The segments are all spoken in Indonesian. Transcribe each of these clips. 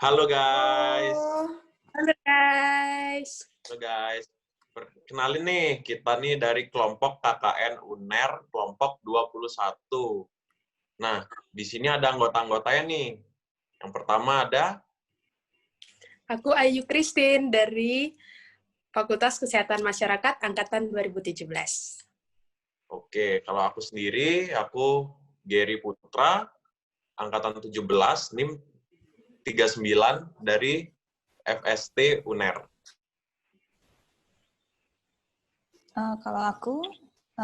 Halo guys. Halo guys. Halo guys. Perkenalin nih, kita nih dari kelompok KKN UNER, kelompok 21. Nah, di sini ada anggota-anggotanya nih. Yang pertama ada... Aku Ayu Christine dari Fakultas Kesehatan Masyarakat Angkatan 2017. Oke, kalau aku sendiri, aku Gary Putra, Angkatan 17, NIM 39 dari FST UNER. Kalau aku,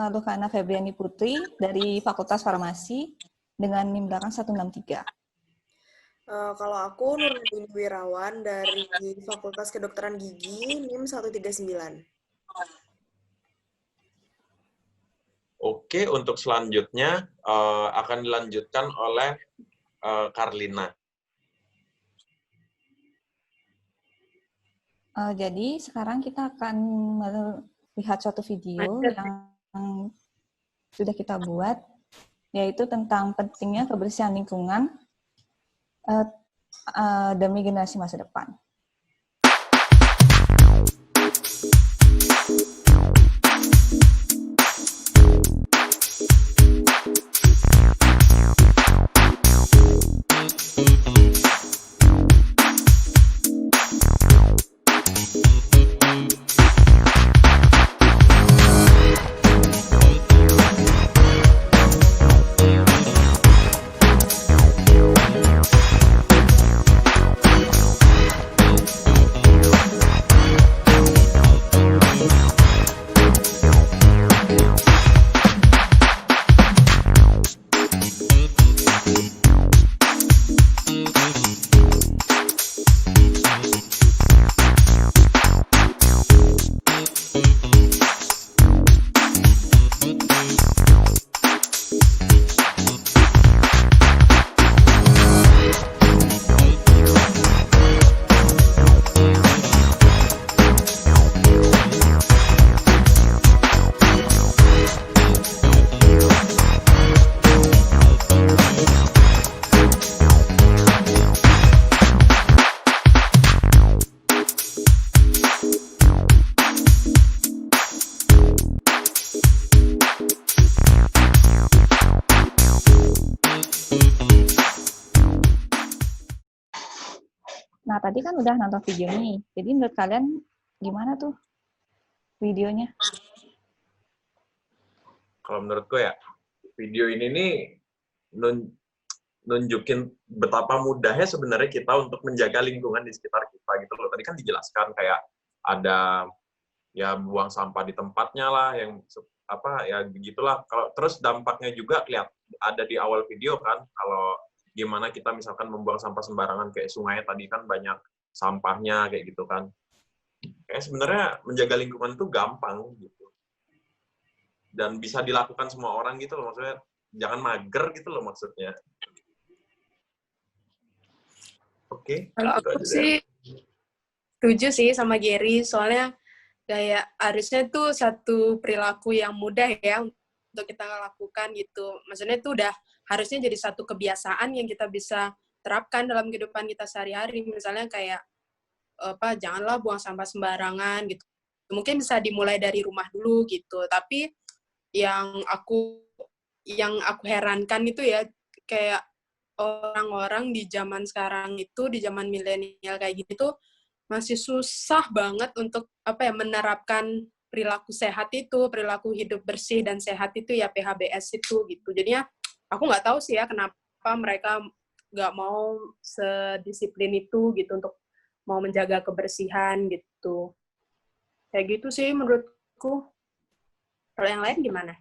Lukana Febriani Putri dari Fakultas Farmasi dengan NIM belakang 163. Kalau aku Nurdin Wirawan dari Fakultas Kedokteran Gigi NIM 139. Oke, untuk selanjutnya akan dilanjutkan oleh Karlina. Jadi sekarang kita akan melihat suatu video yang sudah kita buat, yaitu tentang pentingnya kebersihan lingkungan demi generasi masa depan. Nah, tadi kan udah nonton video nih. Jadi menurut kalian gimana tuh videonya? Kalau menurutku ya, video ini nih nunjukin betapa mudahnya sebenarnya kita untuk menjaga lingkungan di sekitar kita gitu loh. Tadi kan dijelaskan kayak ada ya buang sampah di tempatnya lah, yang apa ya begitulah. Kalau terus dampaknya juga lihat ada di awal video kan, kalau gimana kita misalkan membuang sampah sembarangan kayak sungai tadi kan banyak sampahnya kayak gitu kan. Kayak sebenarnya menjaga lingkungan itu gampang gitu. Dan bisa dilakukan semua orang gitu loh, maksudnya jangan mager gitu loh maksudnya. Oke. Kalau aku sih setuju sih sama Gary, soalnya kayak harusnya tuh satu perilaku yang mudah ya untuk kita lakukan gitu. Maksudnya itu udah harusnya jadi satu kebiasaan yang kita bisa terapkan dalam kehidupan kita sehari-hari. Misalnya kayak janganlah buang sampah sembarangan gitu. Mungkin bisa dimulai dari rumah dulu gitu. Tapi yang aku herankan itu ya kayak orang-orang di zaman sekarang itu, di zaman milenial kayak gitu masih susah banget untuk menerapkan perilaku sehat itu, perilaku hidup bersih dan sehat itu ya, PHBS itu gitu. Jadinya aku nggak tahu sih ya kenapa mereka nggak mau sedisiplin itu gitu untuk mau menjaga kebersihan gitu. Kayak gitu sih menurutku. Kalau yang lain gimana?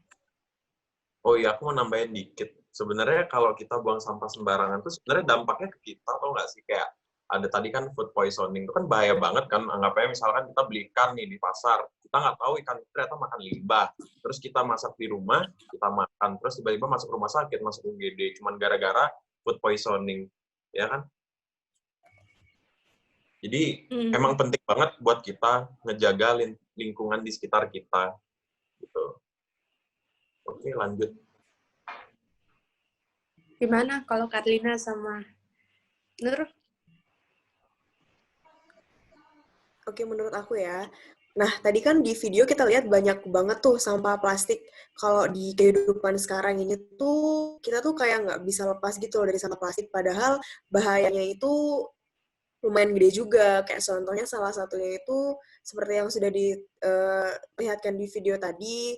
Oh iya, aku mau nambahin dikit. Sebenarnya kalau kita buang sampah sembarangan tuh sebenarnya dampaknya ke kita, tau nggak sih? Kayak ada tadi kan food poisoning, itu kan bahaya banget kan. Anggapnya misalkan kita beli ikan nih di pasar, kita nggak tahu ikan itu ternyata makan limbah. Terus kita masak di rumah, kita makan. Terus tiba-tiba masuk rumah sakit, masuk UGD, cuman gara-gara food poisoning. Ya kan? Jadi emang penting banget buat kita ngejaga lingkungan di sekitar kita. Gitu. Oke, lanjut. Gimana kalau Karlina sama Nur? Oke, menurut aku ya. Nah, tadi kan di video kita lihat banyak banget tuh sampah plastik. Kalau di kehidupan sekarang ini tuh, kita tuh kayak nggak bisa lepas gitu loh dari sampah plastik. Padahal bahayanya itu lumayan gede juga. Kayak contohnya salah satunya itu seperti yang sudah diperlihatkan di video tadi,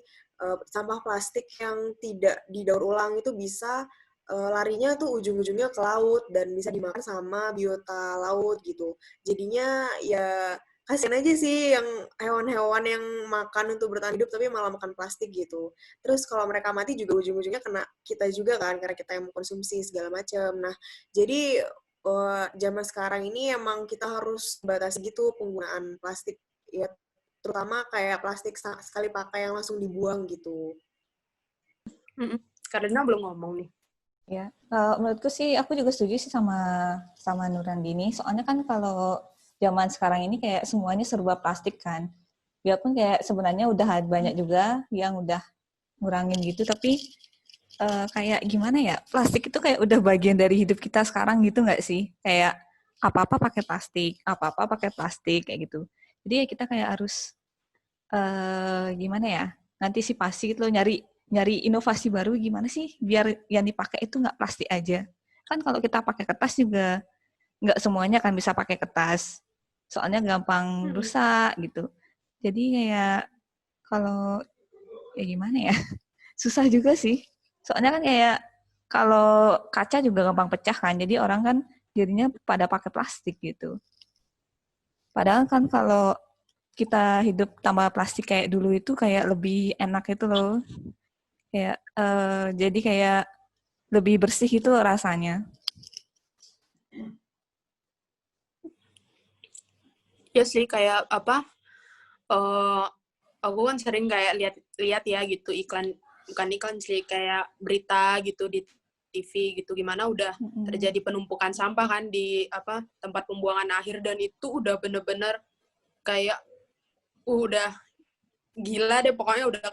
sampah plastik yang tidak didaur ulang itu bisa larinya tuh ujung-ujungnya ke laut dan bisa dimakan sama biota laut gitu. Jadinya ya kasihan aja sih yang hewan-hewan yang makan untuk bertahan hidup tapi malah makan plastik gitu. Terus kalau mereka mati juga ujung-ujungnya kena kita juga kan karena kita yang mengkonsumsi segala macam. Nah, jadi zaman sekarang ini emang kita harus batasi gitu penggunaan plastik ya, terutama kayak plastik sekali pakai yang langsung dibuang gitu. Karena belum ngomong nih. Ya, menurutku sih aku juga setuju sih sama Nurandini. Soalnya kan kalau zaman sekarang ini kayak semuanya serba plastik kan. Biarpun kayak sebenarnya udah banyak juga yang udah ngurangin gitu, tapi kayak gimana ya? Plastik itu kayak udah bagian dari hidup kita sekarang gitu nggak sih? Kayak apa-apa pakai plastik, apa-apa pakai plastik kayak gitu. Jadi ya kita kayak harus gimana ya? Antisipasi gitu loh, nyari inovasi baru gimana sih biar yang dipakai itu nggak plastik aja. Kan kalau kita pakai kertas juga nggak semuanya kan bisa pakai kertas. Soalnya gampang rusak gitu. Jadi kayak kalau ya gimana ya? Susah juga sih. Soalnya kan kayak kalau kaca juga gampang pecah kan. Jadi orang kan jadinya pada pakai plastik gitu. Padahal kan kalau kita hidup tanpa plastik kayak dulu itu kayak lebih enak itu loh. Kayak jadi kayak lebih bersih itu rasanya. Ya sih kayak apa? Aku kan sering kayak lihat ya gitu iklan, bukan iklan sih, kayak berita gitu di TV gitu gimana udah terjadi penumpukan sampah kan di apa tempat pembuangan akhir, dan itu udah bener-bener kayak udah gila deh pokoknya, udah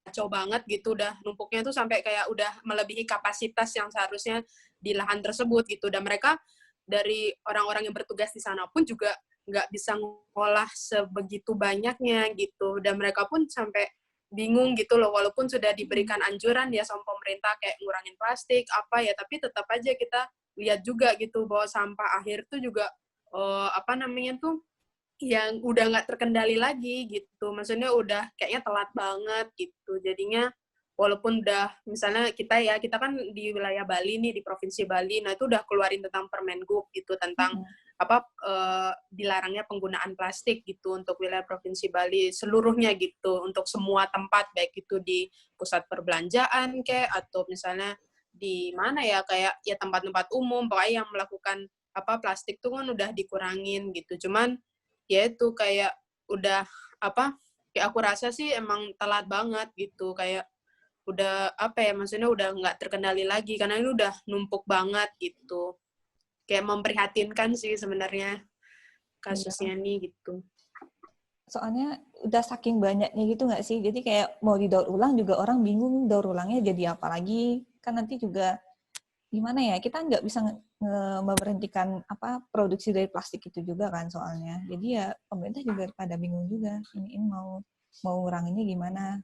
kacau banget gitu, udah numpuknya tuh sampai kayak udah melebihi kapasitas yang seharusnya di lahan tersebut gitu. Dan mereka dari orang-orang yang bertugas di sana pun juga nggak bisa ngolah sebegitu banyaknya gitu. Dan mereka pun sampai bingung gitu loh, walaupun sudah diberikan anjuran ya sama pemerintah kayak ngurangin plastik apa ya, tapi tetap aja kita lihat juga gitu bahwa sampah akhir tuh juga apa namanya tuh yang udah nggak terkendali lagi gitu. Maksudnya udah kayaknya telat banget gitu. Jadinya walaupun udah misalnya kita kan di wilayah Bali nih, di provinsi Bali, nah itu udah keluarin tentang Permengub gitu tentang apa dilarangnya penggunaan plastik gitu untuk wilayah provinsi Bali seluruhnya gitu, untuk semua tempat baik itu di pusat perbelanjaan kayak atau misalnya di mana ya kayak ya tempat-tempat umum pokoknya yang melakukan apa plastik tuh kan udah dikurangin gitu. Cuman ya itu kayak udah apa kayak aku rasa sih emang telat banget gitu, kayak udah apa ya maksudnya udah nggak terkendali lagi karena ini udah numpuk banget gitu, kayak memprihatinkan sih sebenarnya kasusnya nih gitu. Soalnya udah saking banyaknya gitu nggak sih? Jadi kayak mau didaur ulang juga orang bingung daur ulangnya jadi apa lagi. Kan nanti juga gimana ya, kita nggak bisa memberhentikan apa produksi dari plastik itu juga kan soalnya. Jadi ya pemerintah juga pada bingung juga. Ini mau nguranginnya gimana.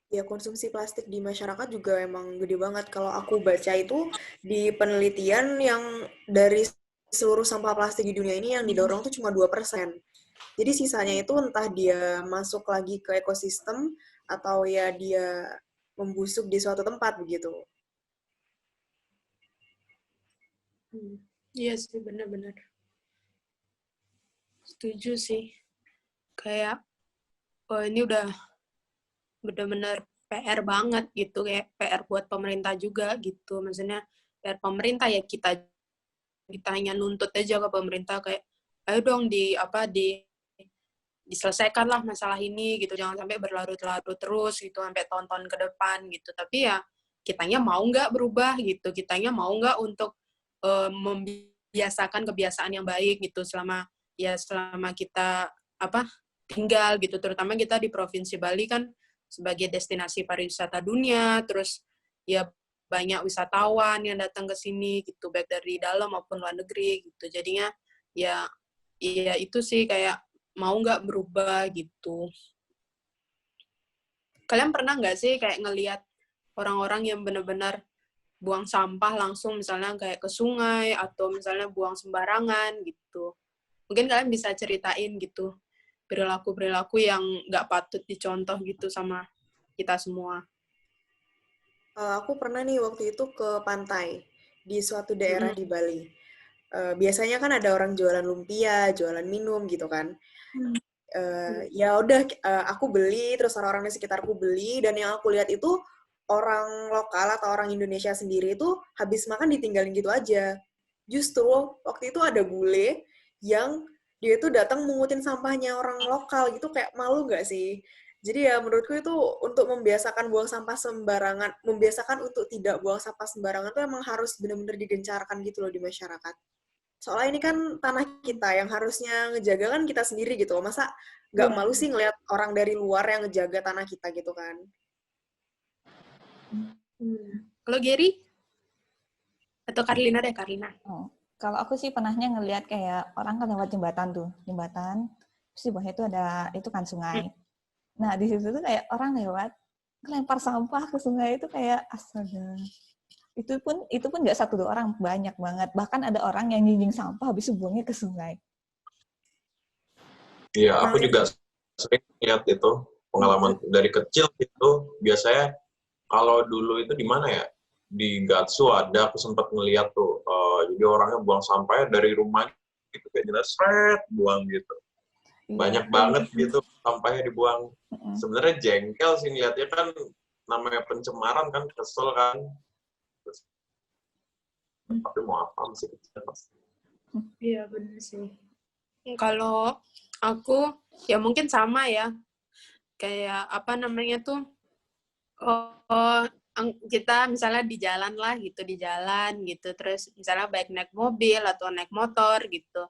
Ya, konsumsi plastik di masyarakat juga emang gede banget. Kalau aku baca itu di penelitian yang dari seluruh sampah plastik di dunia ini yang didorong tuh cuma 2%. Jadi sisanya itu entah dia masuk lagi ke ekosistem atau ya dia membusuk di suatu tempat begitu. Iya sih benar-benar setuju sih, kayak ini udah benar-benar PR banget gitu, kayak PR buat pemerintah juga gitu. Maksudnya PR pemerintah ya kita hanya nuntut aja ke pemerintah kayak ayo dong diselesaikan lah masalah ini gitu, jangan sampai berlarut-larut terus gitu sampai tahun-tahun ke depan gitu. Tapi ya kitanya mau nggak berubah gitu, kitanya mau nggak untuk membiasakan kebiasaan yang baik gitu selama kita apa tinggal gitu, terutama kita di Provinsi Bali kan sebagai destinasi pariwisata dunia, terus ya banyak wisatawan yang datang ke sini gitu, baik dari dalam maupun luar negeri gitu. Jadinya ya itu sih kayak mau nggak berubah gitu. Kalian pernah nggak sih kayak ngelihat orang-orang yang benar-benar buang sampah langsung misalnya kayak ke sungai atau misalnya buang sembarangan gitu? Mungkin kalian bisa ceritain gitu perilaku-perilaku yang nggak patut dicontoh gitu sama kita semua. Aku pernah nih waktu itu ke pantai di suatu daerah di Bali. Biasanya kan ada orang jualan lumpia, jualan minum gitu kan. Ya udah, aku beli, terus orang-orang di sekitarku beli, dan yang aku lihat itu orang lokal atau orang Indonesia sendiri itu habis makan ditinggalin gitu aja. Justru waktu itu ada bule yang dia itu datang mengutin sampahnya orang lokal gitu, kayak malu nggak sih? Jadi ya menurutku itu untuk membiasakan buang sampah sembarangan, membiasakan untuk tidak buang sampah sembarangan tuh emang harus benar-benar digencarkan gitu loh di masyarakat. Soalnya ini kan tanah kita, yang harusnya ngejaga kan kita sendiri gitu loh. Masa nggak malu sih ngelihat orang dari luar yang ngejaga tanah kita gitu kan? Kalau Gary? Atau Karlina deh, Karlina. Oh, kalau aku sih pernahnya ngelihat kayak orang kan lewat jembatan tuh, jembatan, terus di bawahnya itu ada, itu kan sungai. Nah, di situ tuh kayak orang lewat, lempar sampah ke sungai itu kayak astaga. Itu pun nggak 1-2 orang, banyak banget. Bahkan ada orang yang nyinjing sampah habis buangnya ke sungai. Iya, aku juga sering lihat itu pengalaman dari kecil gitu. Biasanya kalau dulu itu di mana ya? Di Gatsu ada, aku sempat ngeliat tuh. Jadi orangnya buang sampahnya dari rumah gitu, kayak jelas buang gitu. Banyak banget gitu sampahnya dibuang. Sebenarnya jengkel sih ngeliatnya, kan namanya pencemaran kan, kesel kan. Tapi mau apa, masih kecil pasti. Iya, benar sih. Kalau aku, ya mungkin sama ya. Kayak apa namanya tuh, kita misalnya di jalan lah gitu, di jalan gitu. Terus misalnya baik naik mobil atau naik motor gitu.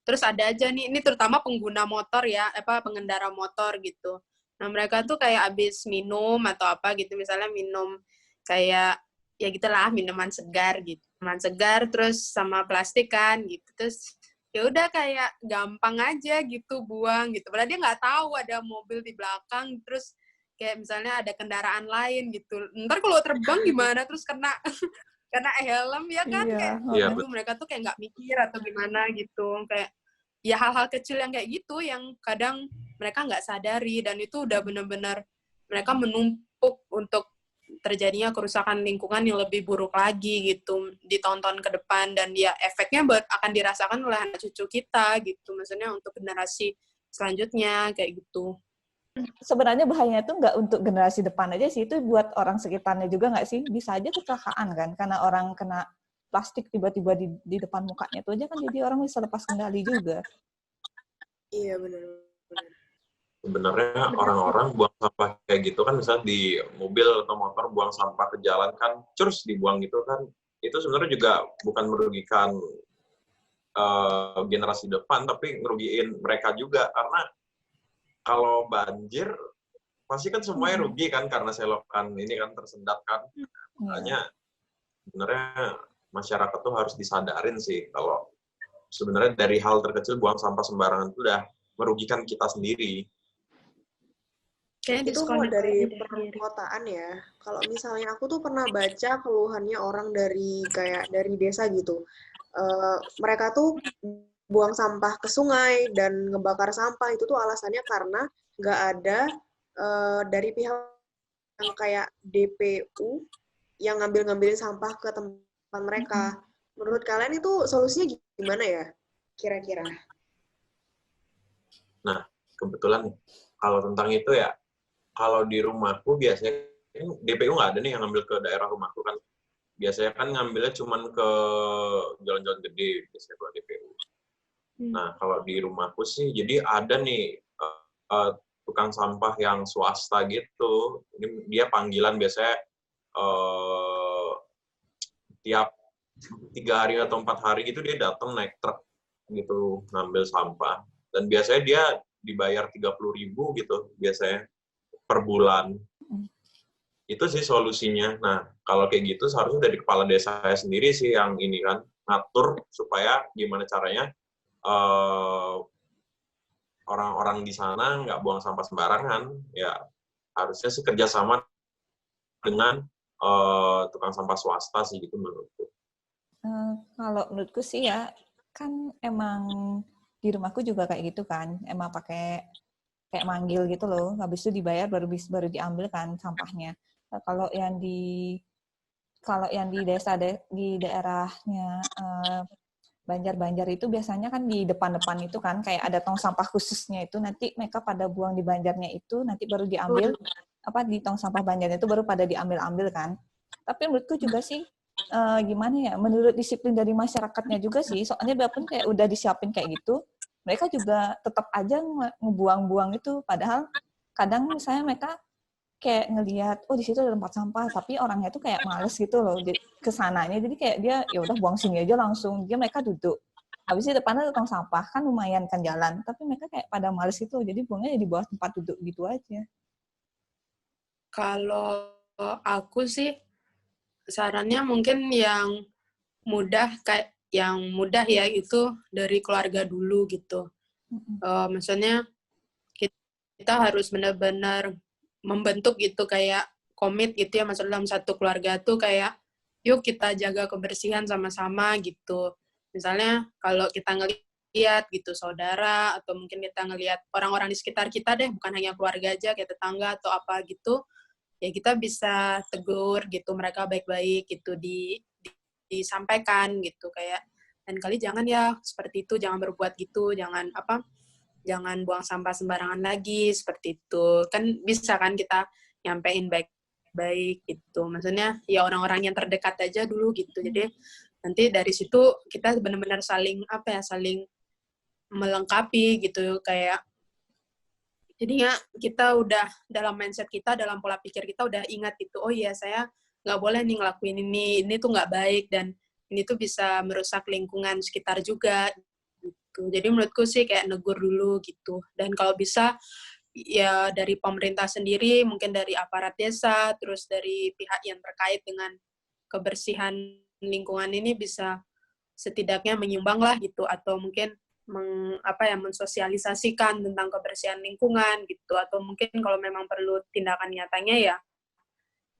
Terus ada aja nih, ini terutama pengguna motor ya, pengendara motor gitu. Nah, mereka tuh kayak abis minum atau apa gitu, misalnya minum kayak, ya gitulah, minuman segar gitu. Minuman segar, terus sama plastik kan gitu. Terus ya udah kayak gampang aja gitu buang gitu. Padahal dia nggak tahu ada mobil di belakang, terus kayak misalnya ada kendaraan lain gitu. Ntar kalau terbang gimana, terus kena helm ya kan, kayak aduh, mereka tuh kayak nggak mikir atau gimana gitu. Kayak ya hal-hal kecil yang kayak gitu yang kadang mereka nggak sadari, dan itu udah benar-benar mereka menumpuk untuk terjadinya kerusakan lingkungan yang lebih buruk lagi gitu di tahun-tahun ke depan, dan ya efeknya akan dirasakan oleh anak cucu kita gitu, maksudnya untuk generasi selanjutnya kayak gitu. Sebenarnya bahayanya tuh nggak untuk generasi depan aja sih, itu buat orang sekitarnya juga nggak sih? Bisa aja kecelakaan kan, karena orang kena plastik tiba-tiba di depan mukanya itu aja kan, jadi orang bisa lepas kendali juga. Iya, benar. Sebenarnya orang-orang buang sampah kayak gitu kan, misalnya di mobil atau motor buang sampah ke jalan kan, terus dibuang gitu kan, itu sebenarnya juga bukan merugikan generasi depan, tapi ngerugiin mereka juga, karena kalau banjir pasti kan semuanya rugi kan, karena selokan ini kan tersendat kan. Makanya sebenarnya masyarakat tuh harus disadarin sih kalau sebenarnya dari hal terkecil buang sampah sembarangan itu udah merugikan kita sendiri. Itu mau dari perkotaan ya. Kalau misalnya aku tuh pernah baca keluhannya orang dari desa gitu. Mereka tuh buang sampah ke sungai dan ngebakar sampah itu tuh alasannya karena nggak ada dari pihak yang kayak DPU yang ngambil-ngambilin sampah ke tempat mereka. Menurut kalian itu solusinya gimana ya kira-kira? Nah, kebetulan kalau tentang itu ya, kalau di rumahku biasanya DPU nggak ada nih yang ngambil ke daerah rumahku kan. Biasanya kan ngambilnya cuman ke jalan-jalan gede, biasanya kalau DPU. Nah, kalau di rumahku sih, jadi ada nih tukang sampah yang swasta gitu. Ini dia panggilan biasanya tiap 3 hari atau 4 hari gitu dia datang naik truk gitu ngambil sampah. Dan biasanya dia dibayar 30.000 gitu biasanya per bulan. itu sih solusinya. Nah, kalau kayak gitu seharusnya dari kepala desa saya sendiri sih yang ini kan ngatur supaya gimana caranya orang-orang di sana nggak buang sampah sembarangan. Ya harusnya sih kerjasama dengan tukang sampah swasta sih gitu menurutku. Kalau menurutku sih ya, kan emang di rumahku juga kayak gitu kan, emang pakai kayak manggil gitu loh, habis itu dibayar baru diambil kan sampahnya. Nah, kalau yang di di daerahnya Banjar itu biasanya kan di depan-depan itu kan kayak ada tong sampah khususnya itu, nanti mereka pada buang di Banjarnya itu, nanti baru diambil di tong sampah Banjarnya itu baru pada diambil kan. Tapi menurutku juga sih gimana ya, menurut disiplin dari masyarakatnya juga sih, soalnya biarpun kayak udah disiapin kayak gitu, mereka juga tetap aja ngebuang-buang itu, padahal kadang misalnya mereka kayak ngelihat, oh di situ ada tempat sampah, tapi orangnya tuh kayak males gitu loh ke sananya, jadi kayak dia ya udah buang sini aja langsung, dia mereka duduk. Habis itu depannya ada tong sampah, kan lumayan kan jalan, tapi mereka kayak pada males gitu, jadi buangnya di bawah tempat duduk gitu aja. Kalau aku sih sarannya mungkin yang mudah ya itu dari keluarga dulu gitu. Maksudnya kita harus benar-benar membentuk gitu kayak komit gitu ya, maksudnya dalam satu keluarga tuh kayak yuk kita jaga kebersihan sama-sama gitu. Misalnya kalau kita ngelihat gitu saudara atau mungkin kita ngelihat orang-orang di sekitar kita deh, bukan hanya keluarga aja kayak tetangga atau apa gitu, ya kita bisa tegur gitu mereka baik-baik gitu disampaikan gitu kayak dan kali jangan ya seperti itu, jangan berbuat gitu, jangan buang sampah sembarangan lagi seperti itu. Kan bisa kan kita nyampein baik-baik gitu. Maksudnya ya orang-orang yang terdekat aja dulu gitu. Jadi nanti dari situ kita benar-benar saling melengkapi gitu kayak jadinya kita udah dalam mindset kita, dalam pola pikir kita udah ingat gitu, oh iya saya nggak boleh nih ngelakuin ini tuh nggak baik dan ini tuh bisa merusak lingkungan sekitar juga gitu. Jadi menurutku sih kayak negur dulu gitu. Dan kalau bisa ya dari pemerintah sendiri, mungkin dari aparat desa, terus dari pihak yang terkait dengan kebersihan lingkungan ini bisa setidaknya menyumbang lah gitu atau mungkin mensosialisasikan tentang kebersihan lingkungan gitu atau mungkin kalau memang perlu tindakan nyatanya ya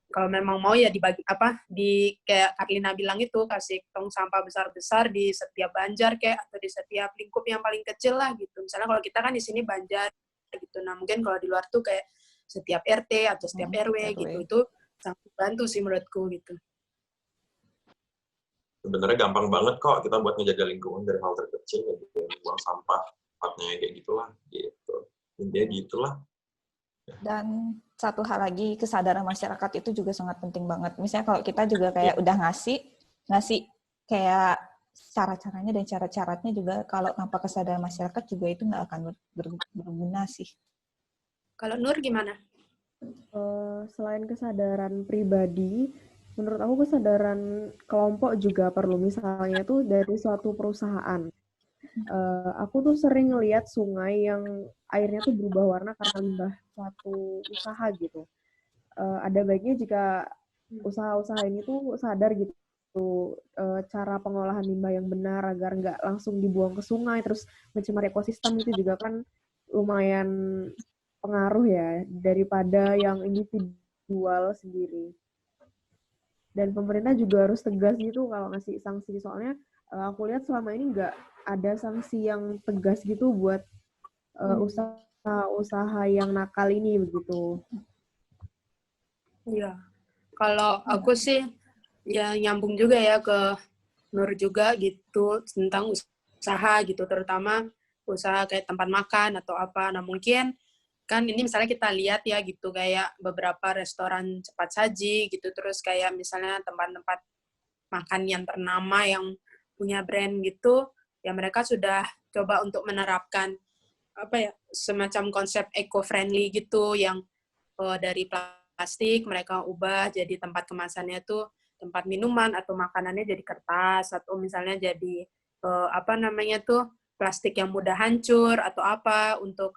kalau memang mau ya dibagi di kayak Karlina bilang itu kasih tong sampah besar-besar di setiap Banjar kayak atau di setiap lingkup yang paling kecil lah gitu. Misalnya kalau kita kan di sini Banjar gitu. Nah, mungkin kalau di luar tuh kayak setiap RT atau setiap RW gitu. Itu sangat bantu sih menurutku gitu. Sebenarnya gampang banget kok kita buat ngejaga lingkungan dari hal terkecil gitu, buang sampah tempatnya kayak gitulah gitu. Intinya gitulah. Dan satu hal lagi, kesadaran masyarakat itu juga sangat penting banget. Misalnya kalau kita juga kayak udah ngasih kayak cara-caranya dan cara-caranya juga kalau tanpa kesadaran masyarakat juga itu nggak akan berguna sih. Kalau Nur gimana? Selain kesadaran pribadi, menurut aku kesadaran kelompok juga perlu. Misalnya tuh dari suatu perusahaan. Aku tuh sering ngelihat sungai yang airnya tuh berubah warna karena limbah suatu usaha gitu. Ada baiknya jika usaha-usaha ini tuh sadar gitu cara pengolahan limbah yang benar agar nggak langsung dibuang ke sungai terus mencemari ekosistem itu juga kan lumayan pengaruh ya daripada yang individual sendiri. Dan pemerintah juga harus tegas gitu kalau ngasih sanksi soalnya aku lihat selama ini nggak ada sanksi yang tegas gitu buat usaha-usaha yang nakal ini begitu. Iya. Kalau aku sih ya nyambung juga ya ke Nur juga gitu tentang usaha gitu terutama usaha kayak tempat makan atau apa. Nah mungkin kan ini misalnya kita lihat ya gitu kayak beberapa restoran cepat saji gitu terus kayak misalnya tempat-tempat makan yang ternama yang punya brand gitu ya mereka sudah coba untuk menerapkan semacam konsep eco-friendly gitu yang dari plastik mereka ubah jadi tempat kemasannya tuh tempat minuman atau makanannya jadi kertas atau misalnya jadi plastik yang mudah hancur atau apa untuk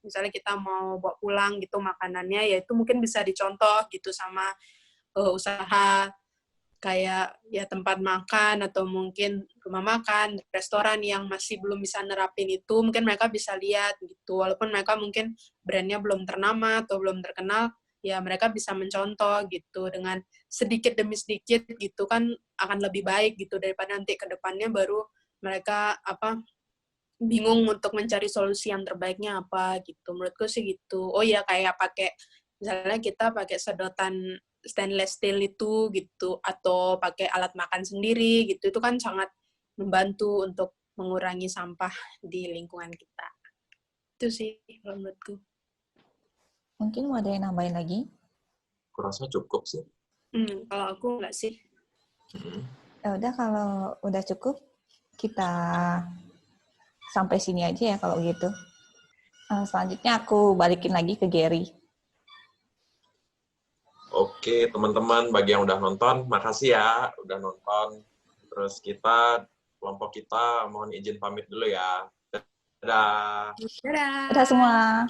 misalnya kita mau bawa pulang gitu makanannya, ya itu mungkin bisa dicontoh gitu sama usaha kayak ya tempat makan atau mungkin rumah makan, restoran yang masih belum bisa nerapin itu, mungkin mereka bisa lihat gitu. Walaupun mereka mungkin brandnya belum ternama atau belum terkenal, ya mereka bisa mencontoh gitu dengan sedikit demi sedikit gitu kan akan lebih baik gitu daripada nanti ke depannya baru mereka bingung untuk mencari solusi yang terbaiknya apa gitu. Menurutku sih gitu. Oh ya kayak pakai misalnya kita pakai sedotan stainless steel itu gitu atau pakai alat makan sendiri gitu itu kan sangat membantu untuk mengurangi sampah di lingkungan kita. Itu sih kalau menurutku. Mungkin mau ada yang nambahin lagi? Kurasa cukup sih. Kalau aku enggak sih. Ya udah, kalau udah cukup kita sampai sini aja ya kalau gitu. Selanjutnya aku balikin lagi ke Gary. Oke, teman-teman, bagi yang udah nonton, makasih ya udah nonton. Terus kelompok kita mohon izin pamit dulu ya. Dadah. Dadah. Dadah semua.